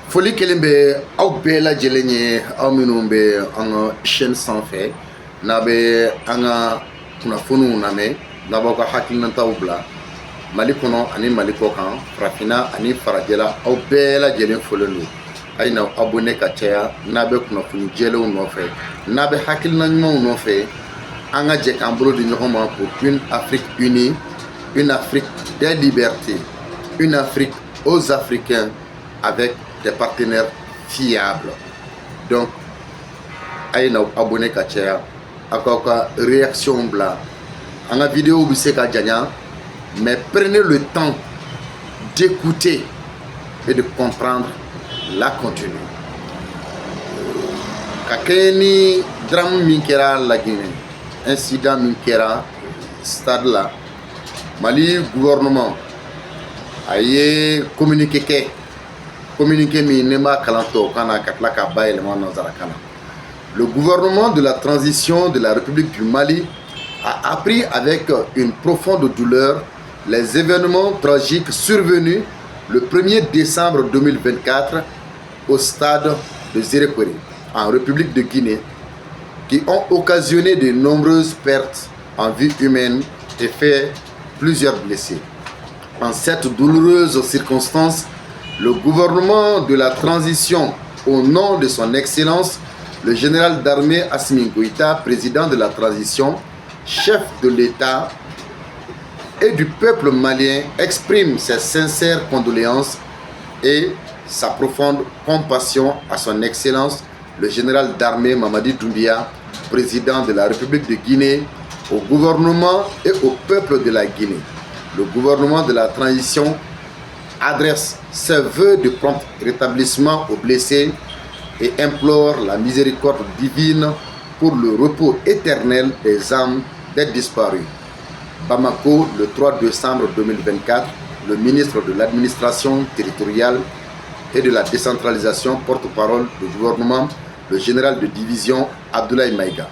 Foli kelen bɛ aw bɛɛ lajɛlen ye aw minnu bɛ an ka chaîne sanfɛ n'a bɛ an ka kunnafoniw lamɛn n'a b'aw ka hakilinataw bila Mali kɔnɔ ani Mali kɔ kan farafinna ani farajɛla aw bɛɛ lajɛlen folen don a ye na abonné ka caya n'a bɛ kunnafoni jɛlenw nɔfɛ n'a bɛ hakilina ɲumanw nɔfɛ an ka jɛ k'an bolo di ɲɔgɔn ma pour une Afrique unie, une Afrique des libertés, une Afrique aux Africains avec des partenaires fiables. Donc, aïe na abonné ka caya ka réaction bla en la vidéo bi se ka janya, mais prenez le temps d'écouter et de comprendre la contenu. Kakeni drame min kɛra la Guinée, incident min kɛra stade là, Mali gouvernement a ye communiqué min ne ma kalanto kana katla ka ba élément nanzara kana. Le gouvernement de la transition de la République du Mali a appris avec une profonde douleur les événements tragiques survenus le 1er décembre 2024 au stade de Zérékoré, en République de Guinée, qui ont occasionné de nombreuses pertes en vie humaine et fait plusieurs blessés. En cette douloureuse circonstance, le gouvernement de la transition, au nom de son Excellence, le général d'armée Assimi Goïta, président de la transition, chef de l'État et du peuple malien, exprime ses sincères condoléances et sa profonde compassion à son Excellence, le général d'armée Mamadi Doumbia, président de la République de Guinée, au gouvernement et au peuple de la Guinée. Le gouvernement de la transition adresse ses vœux de prompt rétablissement aux blessés et implore la miséricorde divine pour le repos éternel des âmes des disparus. Bamako, le 3 décembre 2024, le ministre de l'administration territoriale et de la décentralisation, porte-parole du gouvernement, le général de division Abdoulaye Maïga.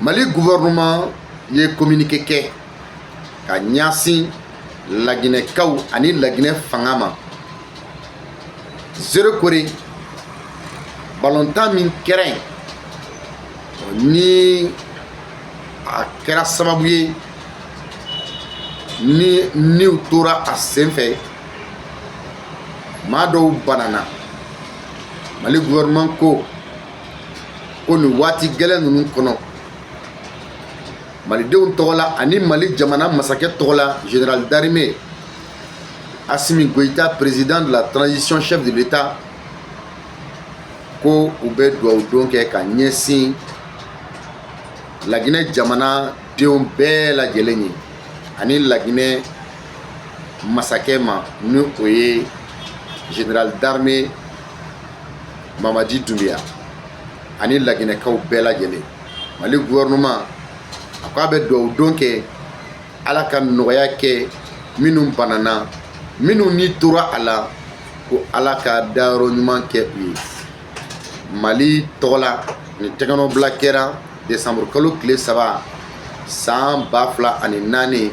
Mali gouvernement y est communiqué ka Nyasi la Guinée kaw ani la Guinée fangama Zérékoré balontan min kɛra ni a kɛra sababu ye ni u tora a senfɛ maa dɔw banana. Mali gouvernement ko ni waati gɛlɛn ninnu kɔnɔ malidenw tɔgɔ la ani Mali jamana masakɛ tɔgɔ la général d'armée Assimi Goïta, président de la transition, chef de l'État, ko u bɛ dugawu don kɛ ka ɲɛsin la Guinée jamana denw bɛɛ lajɛlen ye ani la Guinée masakɛ ma ni o ye général d'armée Mamadi Doumbia ani la Guinée kaw bɛɛ lajɛlen. Mali gouvernement a ko a bɛ dugawu don kɛ Ala ka nɔgɔya kɛ minnu banana minnu ni tora a la ko Ala ka dayɔrɔ ɲuman kɛ u ye. Mali tɔgɔ la ni tɛgɛnɔbila kɛra décembre kalo tile 3 san 2024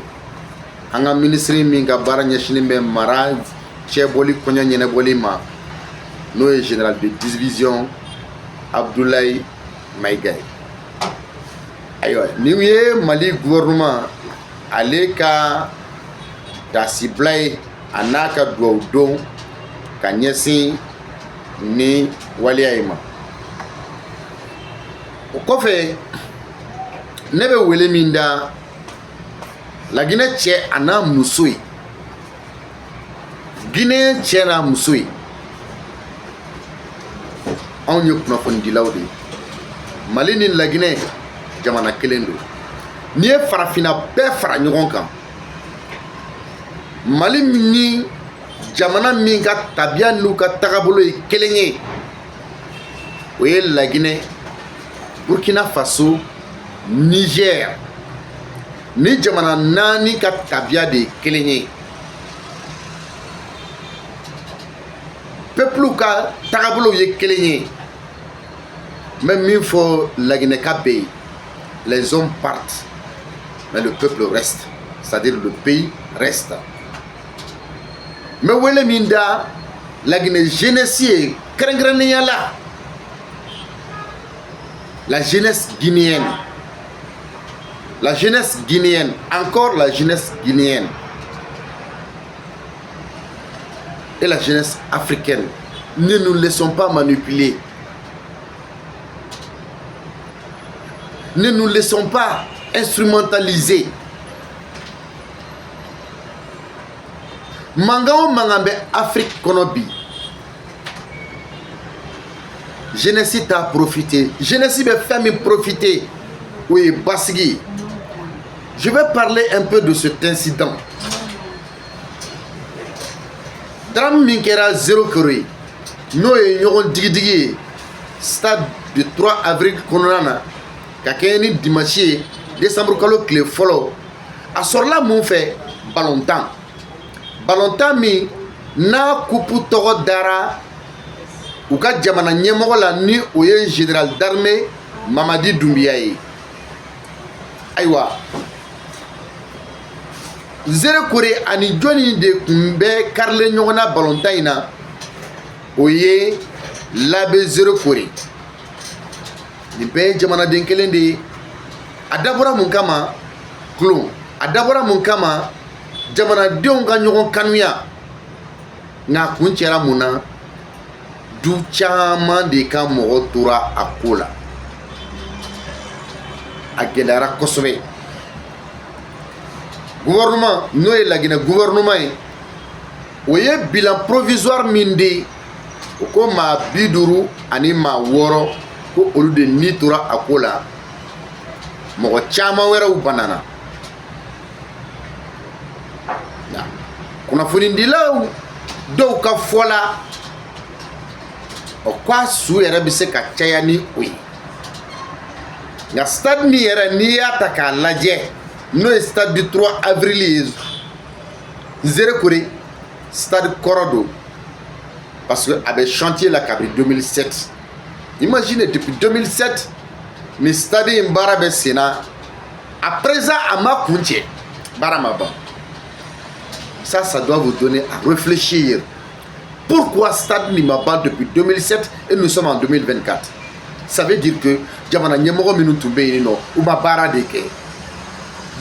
an ka ministre min ka baara ɲɛsinin bɛ mara cɛbɔli kɔɲɔ ɲɛnɛbɔli ma n'o ye général de division Abdoulaye Maïga. Ayiwa ni ye Mali gouvernement ale ka dasibila ye a n'a ka dugawu don ka ɲɛsin ni waliya ye ma. O kɔfɛ ne bɛ wele min da la Guinée cɛ a n'a muso ye, Guinée cɛ n'a muso ye, anw ye kunnafonidilaw de ye. Mali ni la Guinée jamana kelen don. N'i ye farafinna bɛɛ fara ɲɔgɔn kan, Mali ni jamana min ka tabiya n'u ka tagabolo ye kelen ye, o ye la Guinée, Burkina Faso, Niger. Ni jamana 4 ka tabiya de ye kelen ye. Peuple ka tagabolo ye kelen ye. Même min fɔ la Guinée ka bɛ yen, les hommes partent, mais le peuple reste, c'est-à-dire le pays reste. Mais wele min da la Guinée jeunesse la jeunesse guinéenne, encore la jeunesse guinéenne et la jeunesse africaine. Ne nous laissons pas manipuler. Ne nous laissons pas instrumentaliser. Mangao mangambe Afrique konobi. Jeunesse t'a profité. Jeunesse be fait profiter. Oui, Basigi. Je vais parler un peu de cet incident. Drame Minkera 0 Corée. Nous avons dit stade du 3 avril Kononana. Kakeni dimanche décembre kalo clé follow. A sorla mon fait ballontan. Ballontan mi na kupu togo dara. Ou ka jamana nyemoko la ni oye général d'armée Mamadi Doumbia. Aïwa. Zéro Corée ani Johnny de Kumbe Carle Nyona Ballontaina. Oye Labe Zéro Corée. Ni be jamana den kelen de adabora mun kama klon adabora mun kama jamana denw ka ɲɔgɔn kanuya nka kun cɛra mun na du caman de ka mɔgɔ tora a ko la a gɛlɛyara kosɛbɛ. Gouvernement n'o ye Laginɛ gouvernement ye o ye bilan provisoire min di o ko maa 50 ani maa 6 ko olu de ni tora a ko la mɔgɔ caman wɛrɛw banana. Kunnafonidilaw dɔw ka fɔ la o ko a su yɛrɛ bɛ se ka caya ni o ye nka stade min yɛrɛ n'i y'a ta k'a lajɛ n'o ye stade du 3 avril ye Zéro Corée stade kɔrɔ don parce que a bɛ chantier la kabini 2007. Imaginez depuis 2007 ni stade in baara bɛ sen na à présent a ma kun cɛ baara ma ban. Ça doit vous donner à réfléchir. Pourquoi stade ni ma ban depuis 2007 et nous sommes en 2024? Ça veut dire que jamana nyemoko minu tumbe ino ou ma baara de kɛ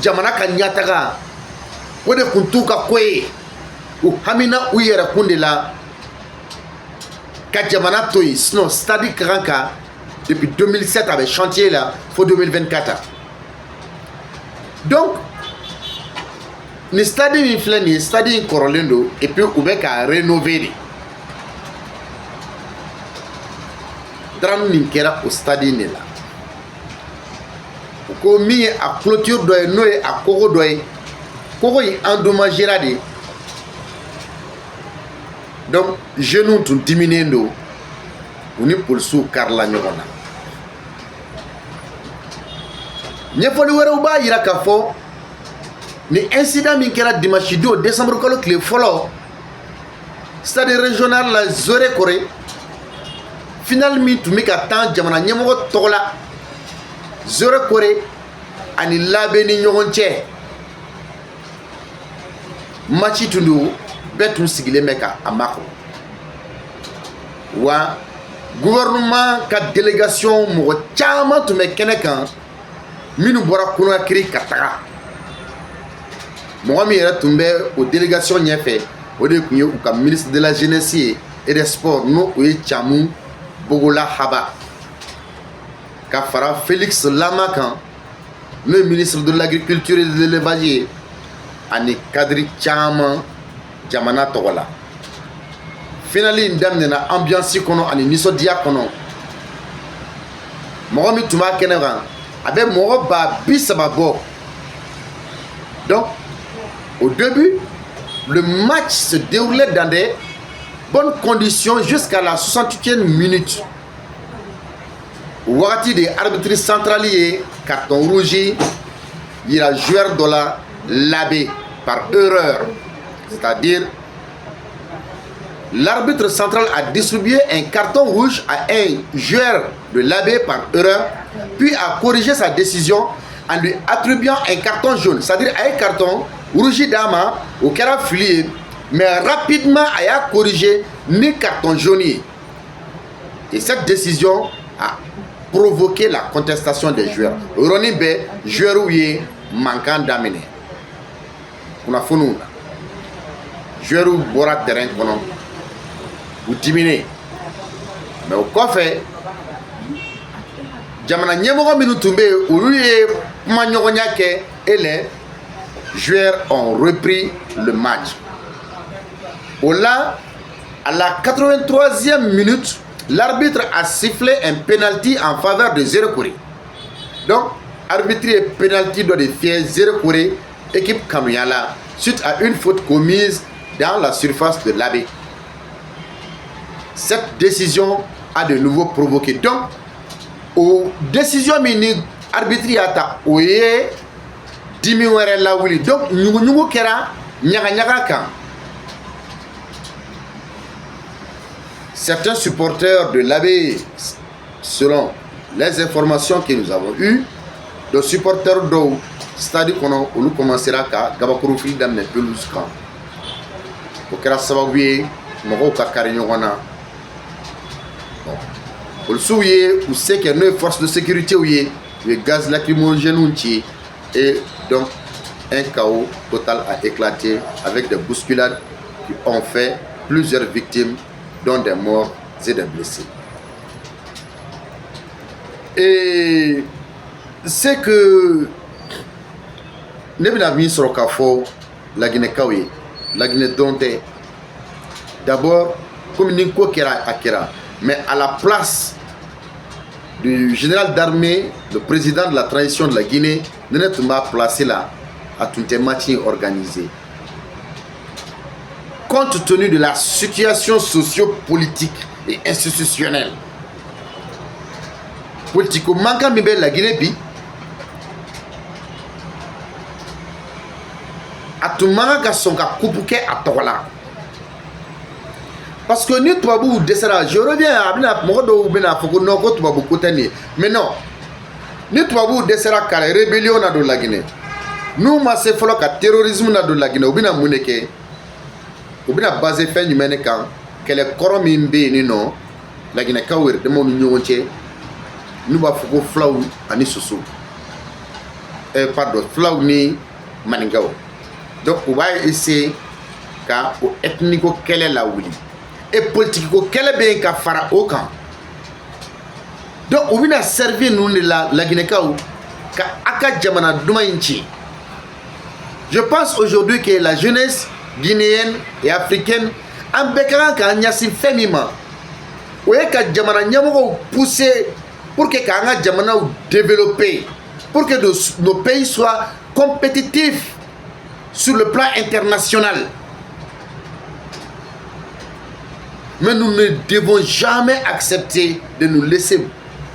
jamana ka ɲataga o de kun t'u ka ko ye u hamina u yɛrɛ kun de la ka jamana to yen sinon stade ka kan ka depuis 2007 a bɛ chantier la fo 2024. Donc ni stade min filɛ nin ye stade in kɔrɔlen don et puis u bɛ k'a rénover de. Drame min kɛra o stade in de la u ko min ye a clôture dɔ ye n'o ye a kogo dɔ ye kogo in endommagera de. Donc jeunes tun diminen don u ni polisiw karila ɲɔgɔn na. ɲɛfɔli wɛrɛw b'a yira k'a fɔ ni incident min kɛra dimanche don décembre kalo tile fɔlɔ stade régional la Zéro Corée final min tun bɛ ka tan jamana ɲɛmɔgɔ tɔgɔ la Zéro Corée ani Labé ni ɲɔgɔn cɛ match tun don bɛɛ tun sigilen bɛ ka a makɔnɔ wa gouvernement ka délégation mɔgɔ caman tun bɛ kɛnɛ kan minnu bɔra Conakry ka taga. Mɔgɔ min yɛrɛ tun bɛ o délégation ɲɛfɛ o de tun ye u ka ministre de la jeunesse et des sports n'o o ye Camu Bogola Haba ka fara Félix Lama kan n'o ye ministre de l'agriculture et de l'élevage ye ani cadre caman jamana tɔgɔ la. Finali in daminɛna ambiance kɔnɔ ani nisɔndiya kɔnɔ. Mɔgɔ min tun b'a kɛnɛ kan a bɛ mɔgɔ ba 30 bɔ. Donc au début le match se déroulait dans des bonnes conditions jusqu'à la 68e minute. Wagati de arbitre central ye carton rouge yira joueur de la Labé par erreur. C'est-à-dire l'arbitre central a distribué un carton rouge à un joueur de Labé par erreur, puis a corrigé sa décision en lui attribuant un carton jaune. C'est-à-dire un carton rouge d'ama au kera fili mais rapidement elle a corrigé ni carton jaune. Et cette décision a provoqué la contestation des joueurs. Roni be joueur ouye manquant d'amener. On a fait nous. Joueur ou bora terrain kono ou diminuer. Mais au coffre jamana nyemoko minu tumbe oluye manyogonya ke et les joueurs ont repris le match. Là, à la 83e minute, l'arbitre a sifflé un penalty en faveur de Zéro Corée. Donc, arbitre et penalty doit défier Zéro Corée, équipe Kamuyala, suite à une faute commise dans la surface de l'AB. Cette décision a de nouveau provoqué. Donc, aux décisions mini arbitriata, oye, diminuer la wili. Donc, nous kera, nyaga kan. Certains supporters de l'AB, selon les informations que nous avons eues, les supporters de c'est-à-dire qu'on commencera à Gabakuru Fili d'amener pelouse camp. Au Kera Sababuye, Moro Kakarignorana. Pour le souiller, vous savez qu'il y a une force de sécurité, le gaz lacrymogène, et donc un chaos total a éclaté avec des bousculades qui ont fait plusieurs victimes, dont des morts et des blessés. Et c'est que ne bina min sɔrɔ k'a fɔ laginɛkaw ye laginɛ dɔn tɛ d'abord comme ni ko kɛra a kɛra mais à la place du général d'armée le président de la transition de la Guinée ne ne tun b'a placé là a tun tɛ match organisé compte tenu de la situation socio-politique et institutionnelle politico manquant min bɛ la Guinée bi atumanga ka son ka kupuke atola parce que ni tubabu desera je reviens abina modo bena foko non ko tubabu kotani mais non ni tubabu desera ka rébellion na do la Guinée nous ma se folo ka terrorisme na do la Guinée obina muneke obina basé fin du mene kan kele koromi mbe ni non la Guinée ka wer de mon nyonche nous ba foko flaw ani soso pardon flaw ni maningao. Donc, on va essayer qu'à ethnico quelle est la wili et politico quelle est bien qu'à faire au camp. Donc, on vient servir nous la Guinée-Kao qu'à Aka Djamana Doumaïnchi. Je pense aujourd'hui que la jeunesse guinéenne et africaine en bécaran qu'à Nyassim Femima ou qu'à Djamana Nyamoko pousser pour que Kanga Djamana développer pour que nos pays soient compétitifs sur le plan international. Mais nous ne devons jamais accepter de nous laisser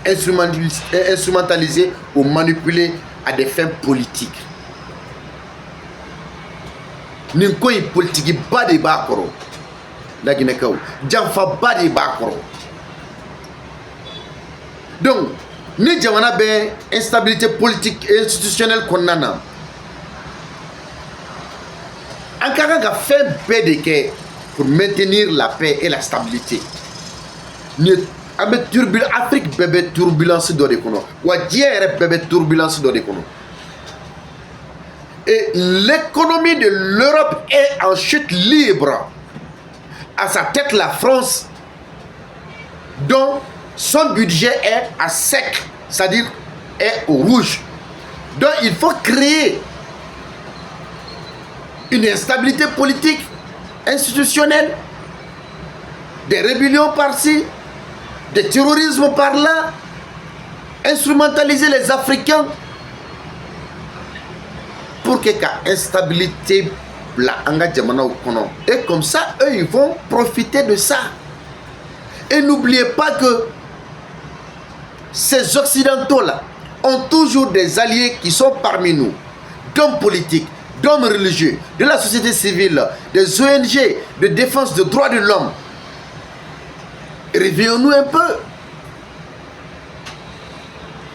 instrumentaliser ou manipuler à des fins politiques. Ninko yi politique ba de ba koro la Guinée-Kao janfa ba de ba koro. Donc ni jamana be instabilité politique et institutionnelle konana en cas de faire PDK pour maintenir la paix et la stabilité. Afrique bébé turbulence dans les conos. Ou bébé turbulence dans les conos. Et l'économie de l'Europe est en chute libre. À sa tête la France, dont son budget est à sec, c'est-à-dire est au rouge. Donc il faut créer une instabilité politique, institutionnelle, des rébellions par-ci, des terrorismes par-là, instrumentaliser les Africains pour que l'instabilité la anga jamana au kono. Et comme ça, eux, ils vont profiter de ça. Et n'oubliez pas que ces Occidentaux-là ont toujours des alliés qui sont parmi nous, d'hommes politiques, d'hommes religieux, de la société civile, des ONG de défense des droits de l'homme. Réveillons-nous un peu.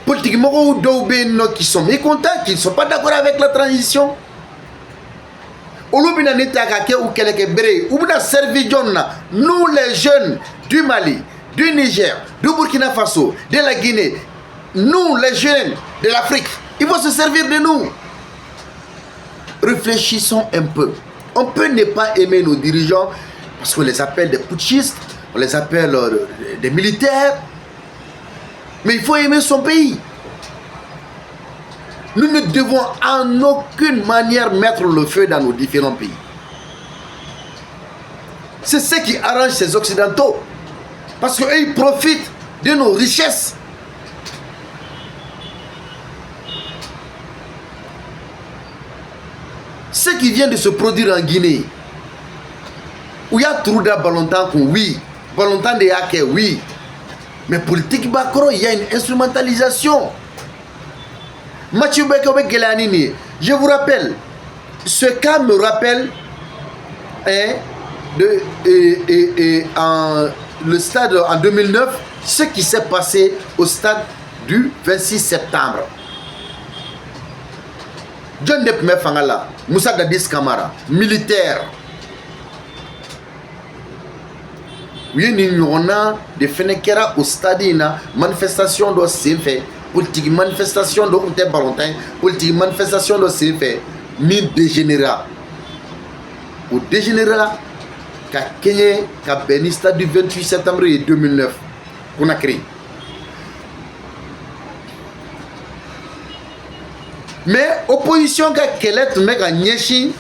Politiquement, qui sont mécontents, qui ne sont pas d'accord avec la transition. Olubina Nitakake ou Kelekebere, ou bien servi nous les jeunes du Mali, du Niger, du Burkina Faso, de la Guinée, nous les jeunes de l'Afrique, ils vont se servir de nous. Réfléchissons un peu. On peut ne pas aimer nos dirigeants parce qu'on les appelle des putschistes, on les appelle des militaires, mais il faut aimer son pays. Nous ne devons en aucune manière mettre le feu dans nos différents pays. C'est ce qui arrange ces Occidentaux. Parce qu'eux, ils profitent de nos richesses. Ce qui vient de se produire en Guinée, où il y a Trouda Balontan, oui, Balontan de Yake, oui, mais politique Bakro, il y a une instrumentalisation. Mathieu Bekobe Gelanini, je vous rappelle, ce cas me rappelle le stade en 2009, ce qui s'est passé au stade du 26 septembre. John Depme Fangala, Moussa Dadis Kamara, militaire. Oui, nous avons des fenêtres au stade, manifestation de fait, politique manifestation de Oute Barontin, politique manifestation de fait, ni dégénérat. Ou dégénérat, qu'a Kenya, qu'a béni stade du 28 septembre 2009, qu'on a créé. Mais opposition qu'a Kelet mec à Nyeshi,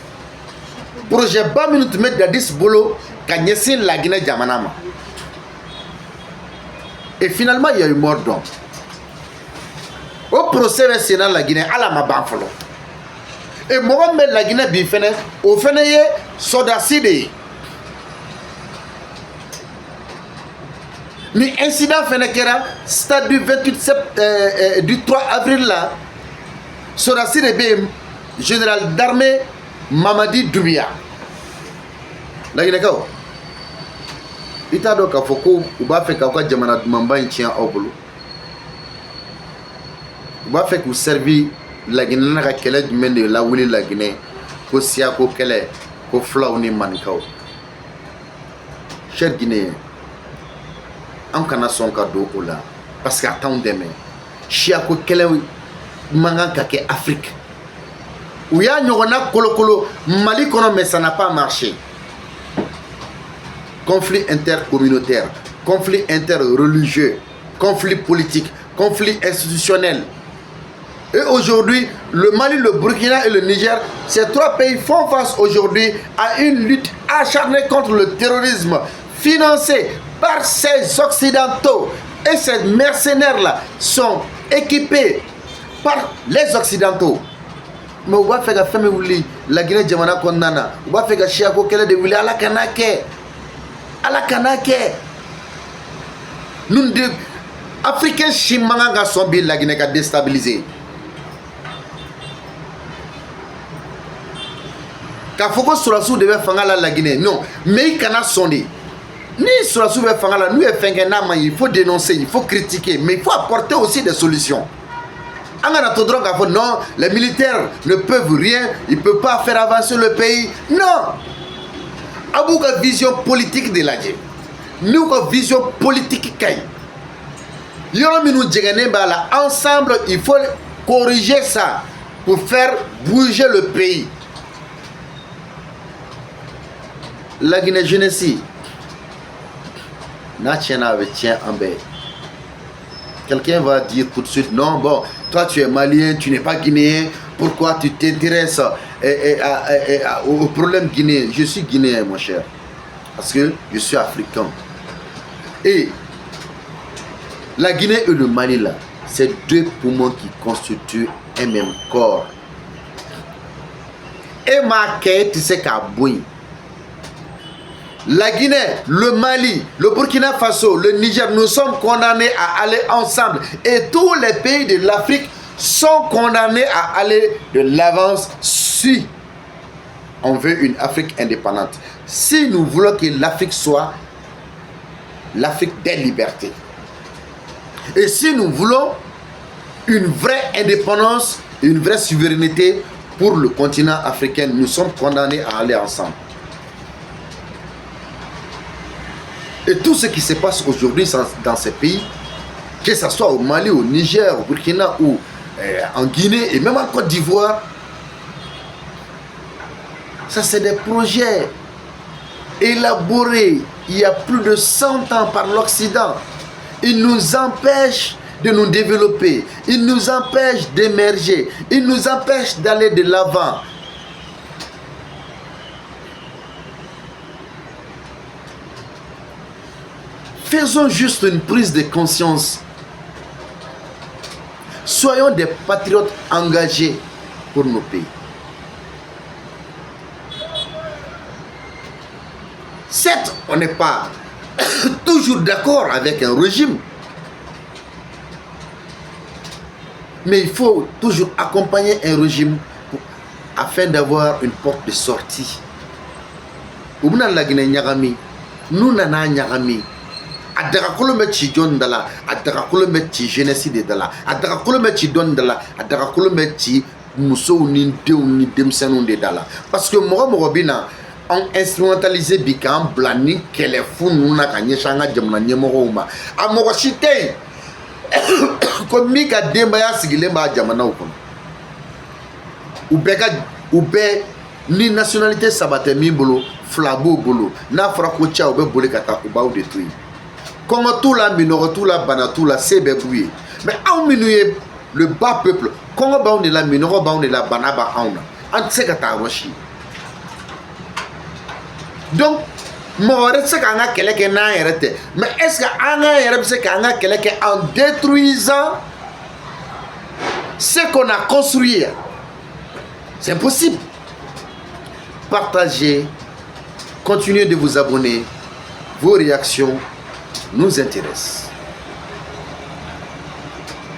projet bas minute mec d'Addis Bolo, qu'a Nyesin la Guinée Djamanama. Et finalement, il y a eu mort d'homme. Au procès du Sénat la Guinée, à la Mabanfolo. Et Mohamed la Guinée bifene, au Feneye, Sodacide. Ni incident Fenekera, stade du 28 du 3 avril là, Sodacide B, général d'armée Mamadi Doubia. La Guinée Kao. Ita do ka foko uba fe ka jamana mamba ntien obulu uba fe ku servi la Guinée na ka kele jumende la wuli la Guinée ko sia ko kele ko flaw ni mankaw cher Guinée am kana son ka do ko la parce que attend demain sia ko kele manga ka ke Afrique où ya nyona kolokolo Mali kono mais ça n'a pas marché. Conflit intercommunautaire, conflit interreligieux, conflit politique, conflit institutionnel. Et aujourd'hui, le Mali, le Burkina et le Niger, ces trois pays font face aujourd'hui à une lutte acharnée contre le terrorisme financé par ces Occidentaux. Et ces mercenaires-là sont équipés par les Occidentaux. Mais on va faire la famille, la Guinée Djamana Kondana, on va faire la Chiako Kele de Wili à la Kanake. À la Kanake, nous devons Africains chimanga sont bien la Guinée déstabilisé. Quand Foko Sourassou devait faire la Guinée, non, mais il can'a sondé. Ni Sourassou devait faire la, nous il faut dénoncer, il faut critiquer, mais il faut apporter aussi des solutions. Non, les militaires ne peuvent rien, ils ne peuvent pas faire avancer le pays. Non. Abou ka vision politique de la Guinée. Nous ka vision politique kay. Yoro minou djegane bala ensemble il faut corriger ça pour faire bouger le pays. La Guinée jeunesse na tiena avec tien en baie. Quelqu'un va dire tout de suite non bon, toi tu es malien, tu n'es pas guinéen, pourquoi tu t'intéresses au problème guinéen? Je suis guinéen mon cher, parce que je suis africain. Et la Guinée et le Mali là, c'est deux poumons qui constituent un même corps. Et ma quête c'est qu'à bouillir. La Guinée, le Mali, le Burkina Faso, le Niger, nous sommes condamnés à aller ensemble. Et tous les pays de l'Afrique sont condamnés à aller de l'avance si on veut une Afrique indépendante. Si nous voulons que l'Afrique soit l'Afrique des libertés. Et si nous voulons une vraie indépendance, une vraie souveraineté pour le continent africain, nous sommes condamnés à aller ensemble. Et tout ce qui se passe aujourd'hui dans ces pays, que ce soit au Mali, au Niger, au Burkina ou en Guinée et même en Côte d'Ivoire, ça c'est des projets élaborés il y a plus de 100 ans par l'Occident. Ils nous empêchent de nous développer, ils nous empêchent d'émerger, ils nous empêchent d'aller de l'avant. Faisons juste une prise de conscience. Soyons des patriotes engagés pour nos pays. Certes, on n'est pas toujours d'accord avec un régime, mais il faut toujours accompagner un régime afin d'avoir une porte de sortie. Nous n'avons adara kolombe ci jon dala adara kolombe ci jeunesse de dala adara kolombe ci don dala adara kolombe ci muso ni dew ni demsenu de dala parce que mo bina on instrumentaliser bikam blani kelefun na kanye shanga jamna nyemo ma amogo shite ko mi ka demba ya sigile ma jamana ukon ube ni nationalité sabate mi bolo flabo bolo na fra ko cha ube bole kata uba ou détruire. Comment tout la minore, tout la bana, tout la sebebouye. Mais on minouye le bas peuple. Comment on est la minore, on est la bana, on sait que t'as rochi. Donc, moi, je sais qu'on a quelqu'un qui a arrêté. Mais est-ce qu'on a quelqu'un en détruisant ce qu'on a construit? C'est impossible. Partagez, continuez de vous abonner. Vos réactions nous intéresse.